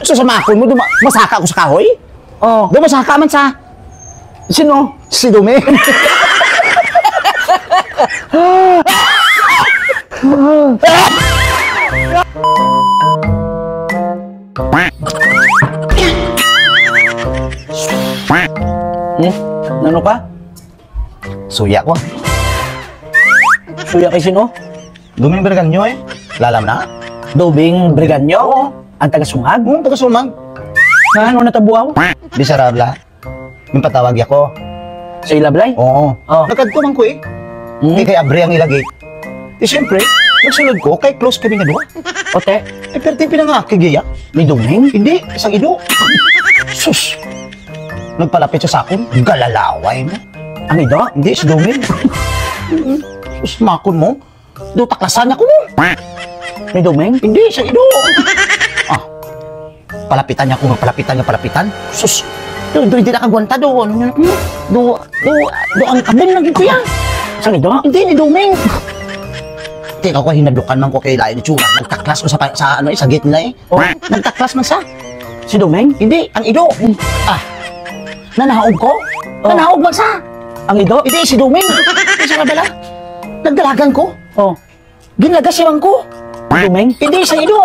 Susamakon mo, masaka ako sa kahoy? Oh. Masaka man sa... Sino? Si Domeng. Ano ka? Suya ko. Suya kay sino? Domeng Briganyo eh. Lalam na? Domeng Briganyo? Oo. Ang taga-sumag? Oo, taga-sumag. Ano natabuaw? Di sarabla. Yung patawag ako. Sa ilablay? Oo. Oh. Nagkadtuman ko eh. Kay Abre ang ilagay. Siyempre, nagsunod ko kay close kami nga doon. Ote? Pero tayo pinangakigaya. May Domeng? Hindi, isang ido. Sus! Nagpalapit sa sakon, galalaway mo. Ang ido? Hindi, si Domeng. Sus, makon mo. Do taklasan ako mo. May Domeng? Hindi, isang ido. Palapitan niya ako, palapitan. Sus! Doon, hindi nakagwanta doon. Ang kabong naging kuya. Isang ido? Hindi, ni Domeng. Teka ko, hinadlukan man ko kay Lain Itsura. Nagtaklas ko sa gate nila eh. Oh. Nagtaklas man sa? Si Domeng? Hindi, ang ido. Nanahog ko? Oh. Nanahog man sa? Ang ido? Hindi, si Domeng. Isa ka bala? Nagdalagan ko? Oh. Ginagasiwan ko? Domeng? Hindi, sa ido.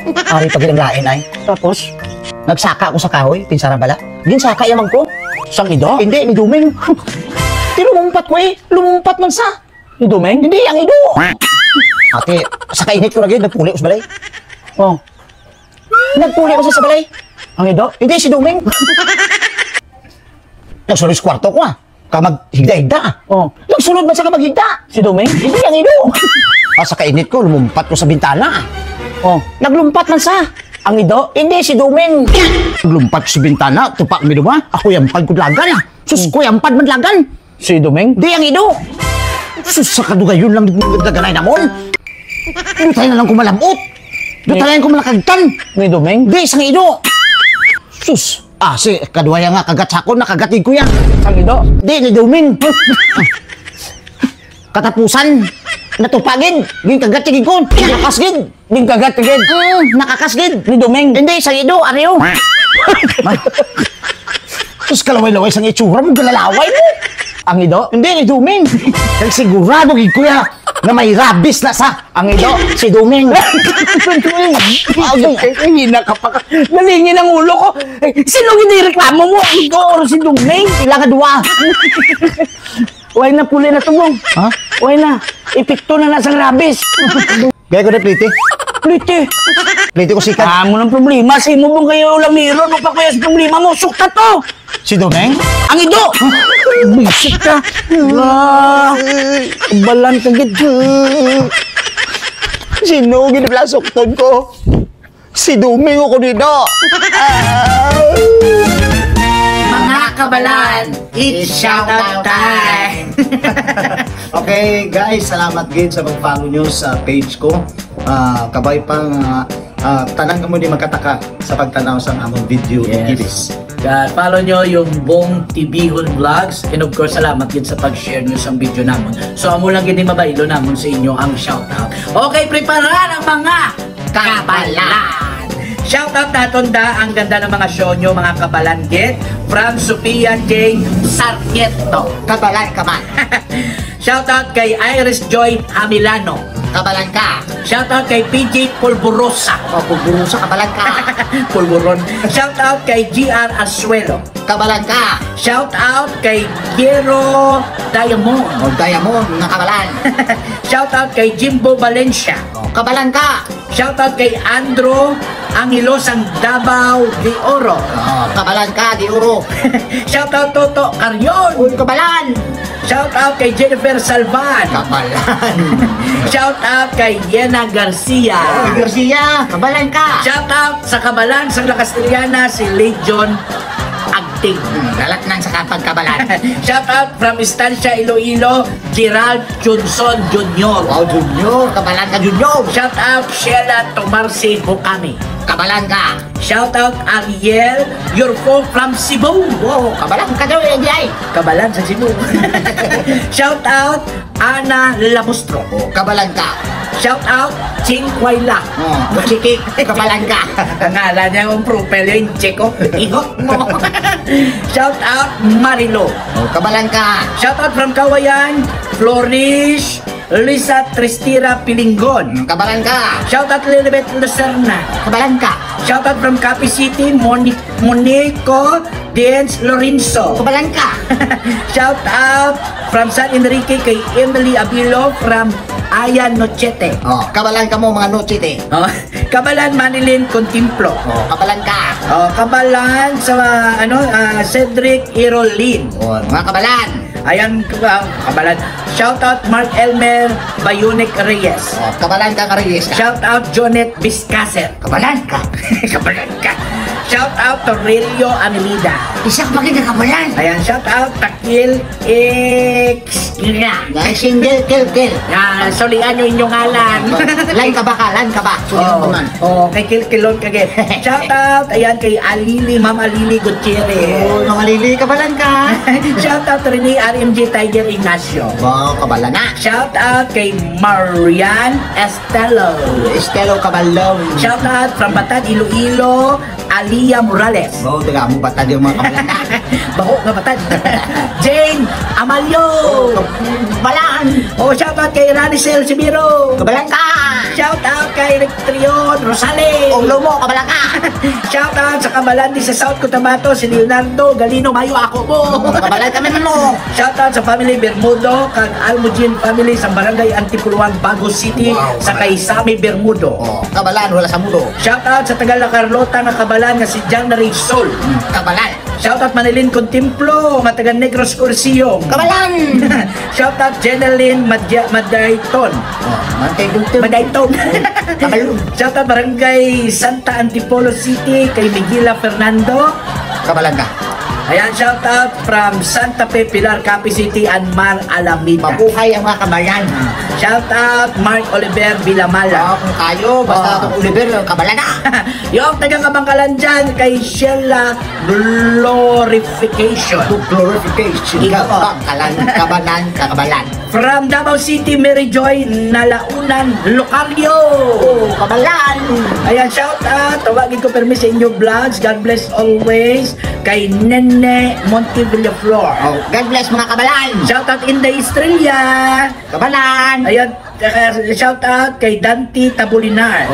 Ari pag ginaglain ay. Tapos? Nagsaka ako sa kahoy, pinsara bala. Ginsaka yaman ko? Sang ido? Hindi, ni Domeng. Lumumpat ko eh. Lumumpat man sa? Ni Domeng? Hindi, ang ido. Ate, sa kainit ko lagi, nagpuli ko sa balay. Oh. Nagpuli ko sa balay. Ang ido? Hindi, si Domeng. Nagsunod sa kwarto ko Kamag-higda-higda Oh. Nagsunod man sa kamag-higda. Si Domeng? Hindi, ang ido. Sa kainit ko, lumumpat ko sa bintana. Oh. Naglumpat man sa? Ang ido? Hindi, si Domeng. Naglumpat sa bintana, tupak mi ba? Ako yampad ko lagan Sus, ko yampad man lagan. Si Domeng? Hindi, ang ido. Sus, sa kadugayon lang nagdaganay namon. Dutay na lang kumalabot. Dutay na lang kumalakagtan. Ni Domeng? Di, sang ido. Sus, si kaduaya nga kagat sakon na kagatig ko yan. Sang ido? Di, ni Domeng. Katapusan, natupagin. Ging kagat tigid ko. Nakakasgid. Ging kagat tigid. Nakakasgid. Ni Domeng? Hindi, sang ido, ariyo. Sus, kalaway-laway sang itsura mo, galalaway mo. Ang ido? Hindi, ni Domeng. Sigurado gid kuya na may rabis na sa ang ido, si Domeng. Hina ka pa. Nalingin ang ulo ko. Sino ginireklamo mo? Ang ido o si Domeng? Ilang dua. Uy na puli na tubong. Ha? Uy na. Epekto na nasang rabis. Gaya ko na plite. Plite ko sikat. Mo ng problema. Si mo bang kayo lang meron. Magpapaya sa problema mo. Sukta to. Si Domeng? Ang ido! Bisik ka! Balan ka gito. Sino giniplasokton ko? Si Domeng ako dito. Mga kabalan, it's shoutout time! Okay guys, salamat din sa pag-follow nyo sa page ko. Kabay pang tanang ka mo di magkataka sa pagtanaw sa among video. Yes. Follow nyo yung Bong Tibihon Vlogs, and of course salamat din sa pag-share nyo sa video namon. So amo lang gini mabailo namon sa inyo ang shoutout. Okay, prepara ang mga kabalan! Shoutout naton ang ganda ng mga show nyo, mga kabalan get from Sophia J. Sarmiento. Kabalan ka man. Shoutout kay Iris Joy Hamilano. Kabalan ka. Shoutout kay PJ Polvorosa. Polvorosa, kabalan ka. Polvoron. Shoutout kay GR Asuelo. Kabalan ka. Shoutout kay Gero Diamond. Diamond, na kabalan. Shoutout kay Jimbo Valencia. Kabalan ka. Shoutout kay Andrew Angelos ang Davao de Oro. Kabalan ka, de Oro. Shoutout Toto Carrion. Kabalan. Shoutout kay Jennifer Salvan. Kabalan. Shoutout kay Yena Garcia. Garcia, kabalan ka. Shoutout sa kabalan sa Castellana si Legion Agting. Dalat nang sa kapagkabalan. Shoutout from Estancia Iloilo, Gerald Johnson Jr. Wow, Junior, kabalan ka Junior. Shoutout Sheila Tomarsi Bukami. Kabalan ka. Shoutout Ariel Yurko from Cebu. Wow, kabalan ka daw ay. Kabalan sa Cebu. Shoutout Ana Labustro. Kabalan ka. Shout out, Ching Kuayla. Chiki, kabalan ka. Pangalan niya yung profile yung Chico. Ihot mo. Shout out, Marilo. Kabalan ka. Shout out from Kawayan, Florish, Lisa Tristira Pilingon. Kabalan ka. Shout out Lilibet Lucerna. Kabalan ka. Shout out from Capi City, Monico Dance Lorenzo. Kabalan ka. Shout out from San Enrique kay Emily Abilo from Ayan Nochete. Kabalan ka mo mga nochite. Kabalan Manilin Contimplo. Kabalan ka. Kabalan sa Cedric Irolin. Mga kabalan. Ayan, kabalan. Shout out Mark Elmer Bayunic Reyes. Kabalan ka Reyes ka. Shout out Jonet Biscaser. Kabalan ka. Kabalan ka. Shout out Torrelio Amelida. Isa ka maging kabalan. Ayan, shout out Takil X. Single kill. Solian nyo inyong ngalan. Lain ka ba ka? Lain ka ba? Kay Kilkilon kage. Shout out, ayan, kay Alili, Ma'am Alili Gutierrez. Mga lili, kabalan ka. Shout out rin ni RMG Tiger Ignacio. Kabalan na. Shout out kay Marian Estelo. Estelo Kabalong. Shout out from Batad, Iloilo, Alia Morales. Taga mo batad yung mga kabalan na. Bako nga Batad. Jane Amalio. Kabalan. Shout out kay Ranicel Sibiro. Kabalan ka. Shout out kay Rectrion Rosales. Ulo mo, kabalan ka. Shout out sa kabalan din sa South Cotabato, si Leonardo Galino Mayo ako mo. Kabalan kami mo. Shout out sa family Bermudo, kag Almujin family sa Barangay Antipuluan, Bago City, sa kay Sammy Bermudo. Kabalan, wala sa mudo. Shout out sa taga La Carlota nga kabalan nga si John Rizal. Kabalan. Shout out Manilin Contimplo, nga taga Negros Cursillo. Kabalan. Shout out Jeneline Madayton. Madayton. Kabalong. Shout out Barangay Santa Antipolo City kay Miguela Fernando. Kabalan ka. Ayan, shout out from Santa Fe, Pilar, Capi City, and Mar Alameda. Mabuhay ang mga kabayan. Shout out Mark Oliver Villamala. Kung kayo, basta itong Oliver, kabalan na. Yung taga-Kabangkalan dyan kay Sheila Glorification. Glorification. Kabangkalan, kabalan, kakabalan. From Davao City, Mary Joy Nalaunan Locario. Kabalan. Ayan, shout out. Tawagin ko permis sa inyo vlogs. God bless always. Kay Nene Montevillaflor. God bless mga kabalan. Shout out Inday Estrella. Kabalan. Ayan, shout out kay Dante Tabulinar.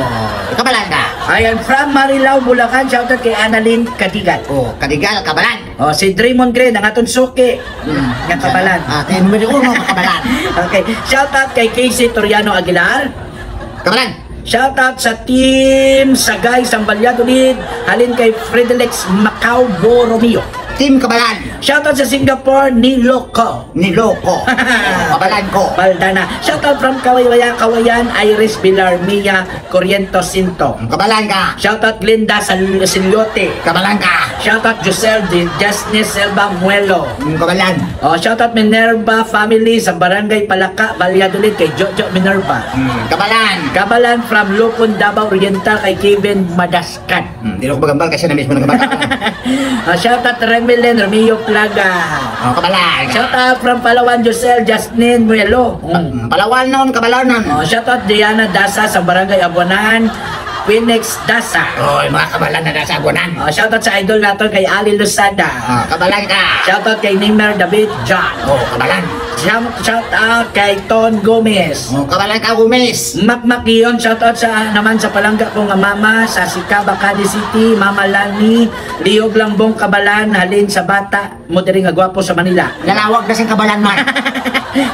Kabalan ka. Ayan, from Marilao, Bulacan, shout out kay Annalyn Kadigal. Kadigal, kabalan. Si Draymond Green, ang atong suki. Nga kabalan. Kaya numero 1, kabalan. Okay, shout out kay Casey Toriano Aguilar. Kabalan. Shout out sa team Sagay Sambalyadolid, halin kay Fredericks Macau Borromeo. Team Kabalan. Shout out sa Singapore, Niloko. Niloko. Kabalan ko. Baldana. Shout out from Kawayan, Iris Villarmia, Corriento Sinto. Kabalan ka. Shout out Glinda Siliote. Kabalan ka. Shout out Giselle Jasnes Selva Muelo. Kabalan. Shout out Minerva family sa Barangay Palaka, Valladolid kay Jojo Minerva. Kabalan. Kabalan from Lupon, Davao Oriental kay Kevin Madaskan. Hindi ko magambal kasi na mismo ng kabalan. Shout out Remelen Romeo Plaga. Kabalan. Shout out from Palawan, Josel Jasnin Muelo. Palawan nun, kabalan nun. Shout out Diana Dasa sa Barangay Abuanan, Phoenix Dasa. Mga kabalan na nasa agunan. Shout out sa idol natin kay Ali Lusada. Kabalan ka. Shout out kay Neymar David John. Kabalan. Shout out kay Ton Gomez. Kabalan ka, Gumis. Makmakiyon, shout out naman sa palangga kong mama sa Sikaba, Cadiz City, Mama Lani, Liog Lambong Kabalan, halin sa bata, mo diri nga gwapo sa Manila. Nalawag na siyang kabalan man.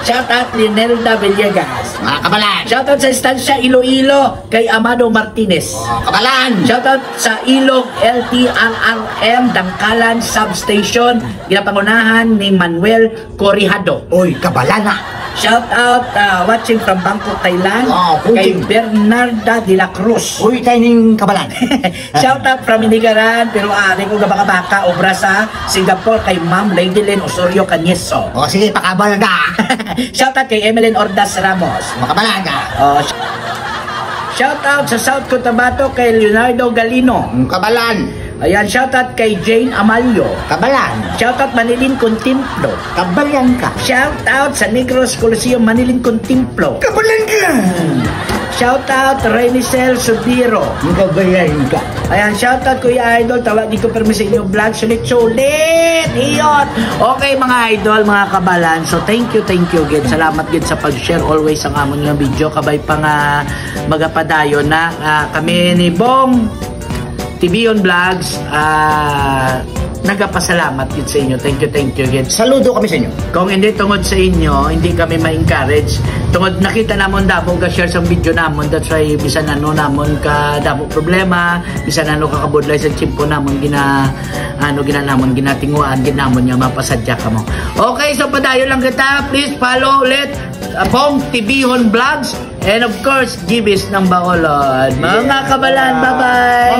Shout out Linelda Villegas. Mga kabalan. Shout out sa Estancia Iloilo kay Amado Martinez. Kabalan. Shout out sa Ilog LTRRM Dangkalan Substation, ginapangunahan ni Manuel Corrijado. Kabalan na. Shout out watching from Bangkok, Thailand kay Bernarda de la Cruz. Tayo ning kabalan. Shout out from Inigaran, pero ari ko gabaka-baka obra sa Singapore kay Ma'am Ladylin Osorio Canieso. Sige, pakabalan ka. Shout out kay Emeline Ordas Ramos. Kabalan ka. Shout out sa South Cotabato kay Leonardo Galino. Kabalan. Ayan, shout out kay Jane Amalio. Kabalan. Shout out Manilin Contimplo. Kabalan ka. Shout out sa Negros Coliseum Manilin Contimplo. Kabalan ka. Shoutout Renicel Subiro. Magabayan ka. Ayan, shoutout Kuya Idol. Tawagin ko pero sa inyong vlog. Sulit. Iyot. Okay mga idol, mga kabalan. So thank you gid. Salamat gid sa pag-share always ang amon nga video. Kabay pa nga magapadayon na kami ni Bong Tibihon Vlogs. Nagapasalamat gid sa inyo. Thank you gid. Saludo kami sa inyo. Kung hindi tungod sa inyo, hindi kami ma-encourage. Tungod nakita namon damo ka share sa video namon, that's why bisan ano namon ka damo problema, bisan ano ka kabudlay sa chimpo namon ginanamon ginatinguan ginamon nya mapasadya ka mo. Okay, so padayon lang kita. Please follow ulit Bong Tibihon Vlogs and of course Gibis ng Bacolod. Mga kabalan, bye-bye.